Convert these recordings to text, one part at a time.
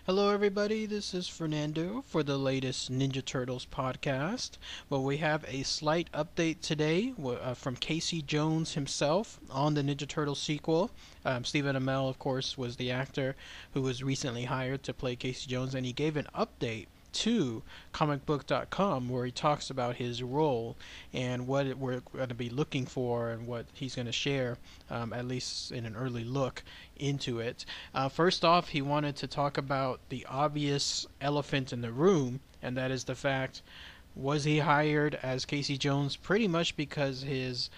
Hello, everybody. This is Fernando for the latest Ninja Turtles podcast. Well, we have a slight update today from Casey Jones himself on the Ninja Turtles sequel. Stephen Amell, of course, was the actor who was recently hired to play Casey Jones, and he gave an update to comicbook.com where he talks about his role and what we're going to be looking for and what he's going to share, at least in an early look into it. First off, he wanted to talk about the obvious elephant in the room, and that is the fact, was he hired as Casey Jones pretty much because his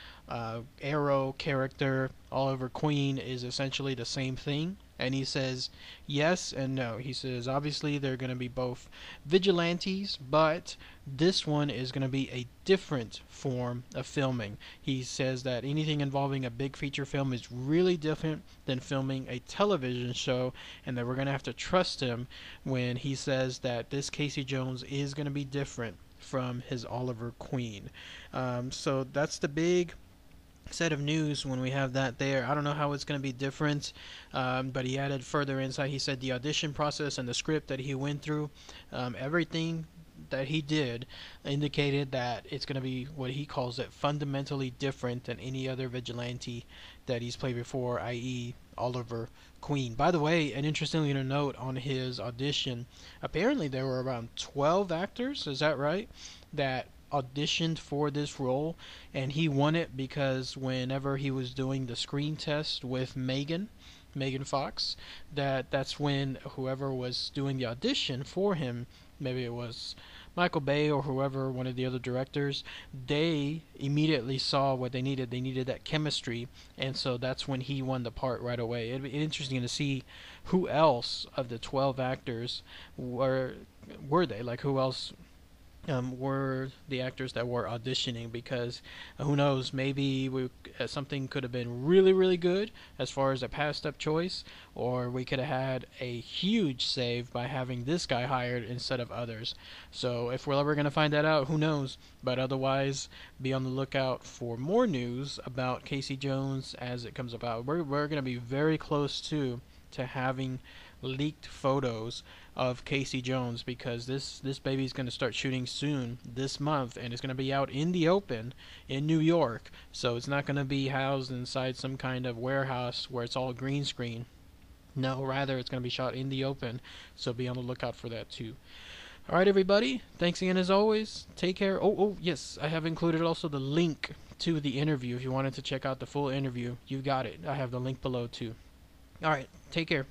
Arrow character, Oliver Queen, is essentially the same thing? And he says yes and no. He says obviously they're going to be both vigilantes, but this one is going to be a different form of filming. He says that anything involving a big feature film is really different than filming a television show, and that we're going to have to trust him when he says that this Casey Jones is going to be different from his Oliver Queen. So that's the big set of news when we have that there. I don't know how it's going to be different, but he added further insight. He said the audition process and the script that he went through, everything that he did indicated that it's going to be what he calls it fundamentally different than any other vigilante that he's played before, i.e. Oliver Queen. By the way, an interesting little note on his audition, apparently there were around 12 actors, is that right, that auditioned for this role, and he won it because whenever he was doing the screen test with Megan Fox, that's when whoever was doing the audition for him, maybe it was Michael Bay or whoever, one of the other directors, they immediately saw what they needed. They needed that chemistry, and so that's when he won the part right away. It'd be interesting to see who else of the 12 actors were they, like who else were the actors that were auditioning, because who knows, maybe something could have been really, really good as far as a passed up choice, or we could have had a huge save by having this guy hired instead of others. So if we're ever going to find that out, who knows, but otherwise be on the lookout for more news about Casey Jones as it comes about. We're going to be very close to having leaked photos of Casey Jones, because this baby's going to start shooting soon this month, and it's going to be out in the open in New York, so it's not going to be housed inside some kind of warehouse where it's all green screen. No, rather it's going to be shot in the open, so be on the lookout for that too. Alright, everybody, thanks again as always. Take care. Oh yes, I have included also the link to the interview. If you wanted to check out the full interview, you got it. I have the link below too. Alright, take care.